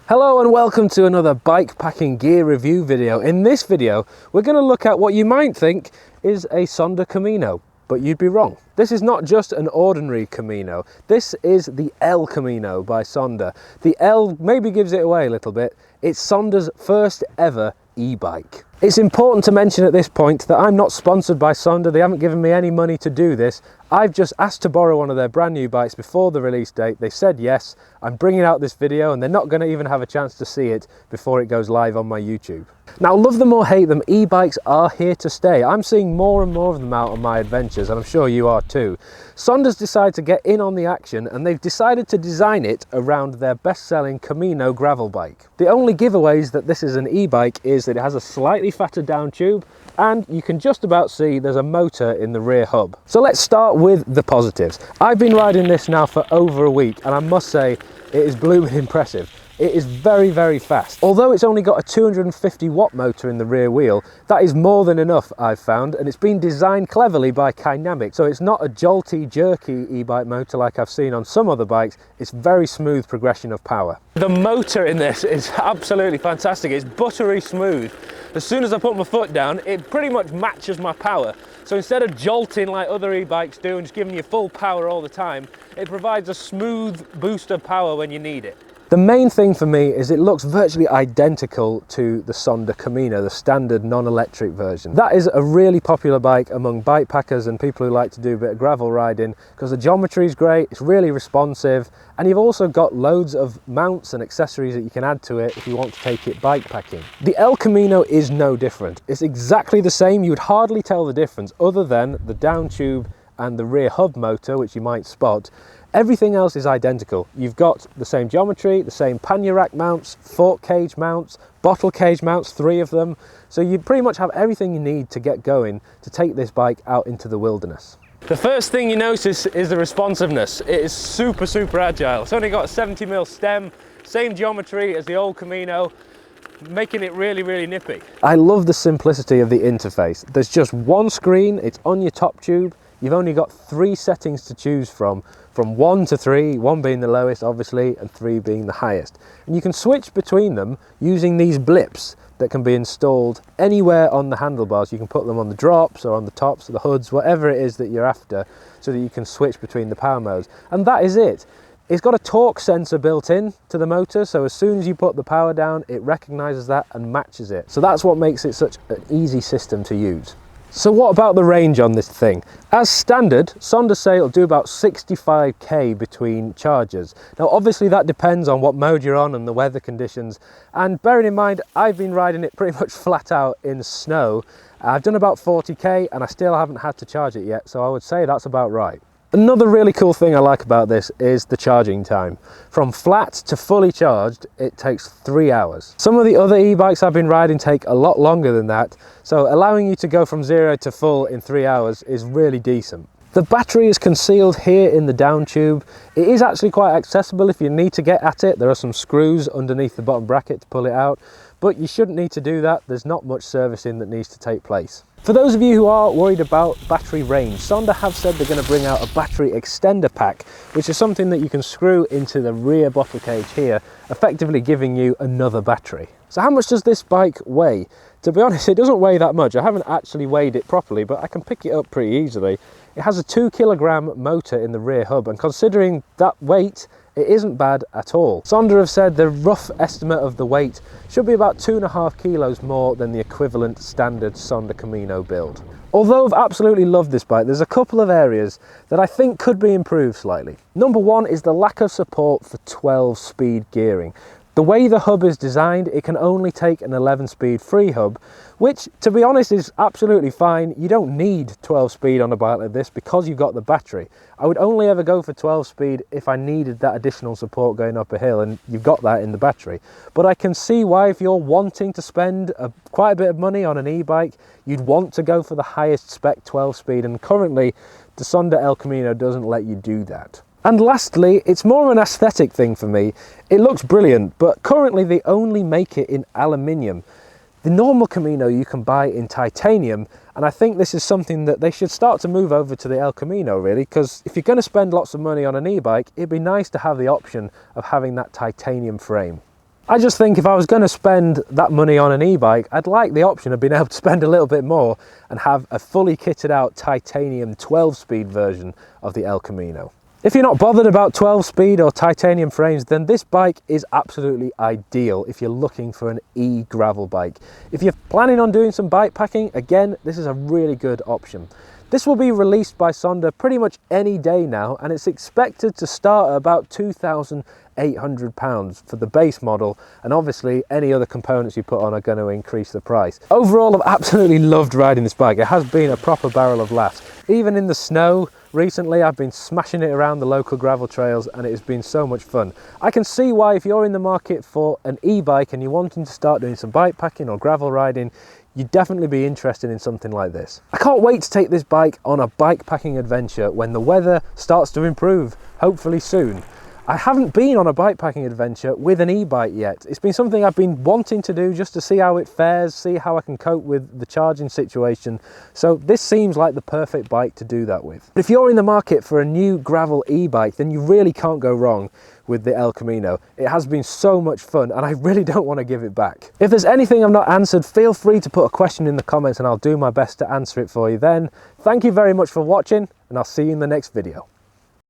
Hello and welcome to another bike packing gear review video. In this video, we're going to look at what you might think is a Sonder Camino, but you'd be wrong. This is not just an ordinary Camino. This is the El Camino by Sonder. The L maybe gives it away a little bit. It's Sonder's first ever e-bike. It's important to mention at this point that I'm not sponsored by Sonder. They haven't given me any money to do this. I've just asked to borrow one of their brand new bikes before the release date. They said yes. I'm bringing out this video and they're not going to even have a chance to see it before it goes live on my YouTube. Now, love them or hate them, e-bikes are here to stay. I'm seeing more and more of them out on my adventures, and I'm sure you are too. Sonder's decided to get in on the action and they've decided to design it around their best-selling Camino gravel bike. The only giveaways that this is an e-bike is that it has a slightly fatter down tube and you can just about see there's a motor in the rear hub. So let's start with the positives. I've been riding this now for over a week and I must say it is blooming impressive. It is very, very fast. Although it's only got a 250 watt motor in the rear wheel, that is more than enough, I've found, and it's been designed cleverly by Kinamic, so it's not a jolty, jerky e-bike motor like I've seen on some other bikes. It's very smooth progression of power. The motor in this is absolutely fantastic. It's buttery smooth. As soon as I put my foot down, it pretty much matches my power. So instead of jolting like other e-bikes do and just giving you full power all the time, it provides a smooth boost of power when you need it. The main thing for me is it looks virtually identical to the Sonder Camino, the standard non-electric version. That is a really popular bike among bike packers and people who like to do a bit of gravel riding because the geometry is great, it's really responsive, and you've also got loads of mounts and accessories that you can add to it if you want to take it bike packing. The El Camino is no different. It's exactly the same. You would hardly tell the difference other than the down tube and the rear hub motor, which you might spot. Everything else is identical. You've got the same geometry, the same pannier rack mounts, fork cage mounts, bottle cage mounts, 3 of them. So you pretty much have everything you need to get going to take this bike out into the wilderness. The first thing you notice is the responsiveness. It is super, super agile. It's only got a 70mm stem, same geometry as the old Camino, making it really, really nippy. I love the simplicity of the interface. There's just one screen, it's on your top tube. You've only got 3 settings to choose from 1 to 3, 1 being the lowest obviously and 3 being the highest. And you can switch between them using these blips that can be installed anywhere on the handlebars. You can put them on the drops or on the tops or the hoods, whatever it is that you're after, so that you can switch between the power modes. And that is it. It's got a torque sensor built in to the motor, so as soon as you put the power down, it recognizes that and matches it. So that's what makes it such an easy system to use. So what about the range on this thing? As standard, Sonder say it'll do about 65k between charges. Now obviously that depends on what mode you're on and the weather conditions, and bearing in mind I've been riding it pretty much flat out in snow. I've done about 40k and I still haven't had to charge it yet, so I would say that's about right. Another really cool thing I like about this is the charging time. From flat to fully charged, it takes 3 hours. Some of the other e-bikes I've been riding take a lot longer than that, so allowing you to go from 0 to full in 3 hours is really decent. The battery is concealed here in the down tube. It is actually quite accessible if you need to get at it. There are some screws underneath the bottom bracket to pull it out, but you shouldn't need to do that. There's not much servicing that needs to take place. For those of you who are worried about battery range, Sonder have said they're going to bring out a battery extender pack, which is something that you can screw into the rear bottle cage here, effectively giving you another battery. So how much does this bike weigh? To be honest, it doesn't weigh that much. I haven't actually weighed it properly, but I can pick it up pretty easily. It has a 2kg motor in the rear hub, and considering that weight, it isn't bad at all. Sonder have said the rough estimate of the weight should be about 2.5 kilos more than the equivalent standard Sonder Camino build. Although I've absolutely loved this bike, there's a couple of areas that I think could be improved slightly. Number one is the lack of support for 12-speed gearing. The way the hub is designed, it can only take an 11-speed free hub, which, to be honest, is absolutely fine. You don't need 12-speed on a bike like this because you've got the battery. I would only ever go for 12-speed if I needed that additional support going up a hill, and you've got that in the battery. But I can see why, if you're wanting to spend quite a bit of money on an e-bike, you'd want to go for the highest spec 12-speed, and currently the Sonder El Camino doesn't let you do that. And lastly, it's more of an aesthetic thing for me. It looks brilliant, but currently they only make it in aluminium. The normal Camino you can buy in titanium, and I think this is something that they should start to move over to the El Camino really, because if you're going to spend lots of money on an e-bike, it'd be nice to have the option of having that titanium frame. I just think if I was going to spend that money on an e-bike, I'd like the option of being able to spend a little bit more and have a fully kitted out titanium 12-speed version of the El Camino. If you're not bothered about 12-speed or titanium frames, then this bike is absolutely ideal if you're looking for an e-gravel bike. If you're planning on doing some bike packing, again, this is a really good option. This will be released by Sonder pretty much any day now, and it's expected to start at about £2,800 for the base model, and obviously any other components you put on are going to increase the price. Overall, I've absolutely loved riding this bike. It has been a proper barrel of laughs. Even in the snow recently, I've been smashing it around the local gravel trails, and it has been so much fun. I can see why, if you're in the market for an e-bike and you're wanting to start doing some bike packing or gravel riding, you'd definitely be interested in something like this. I can't wait to take this bike on a bike packing adventure when the weather starts to improve, hopefully soon. I haven't been on a bike packing adventure with an e-bike yet. It's been something I've been wanting to do just to see how it fares, see how I can cope with the charging situation. So this seems like the perfect bike to do that with. If you're in the market for a new gravel e-bike, then you really can't go wrong with the El Camino. It has been so much fun, and I really don't want to give it back. If there's anything I've not answered, feel free to put a question in the comments and I'll do my best to answer it for you then. Thank you very much for watching, and I'll see you in the next video.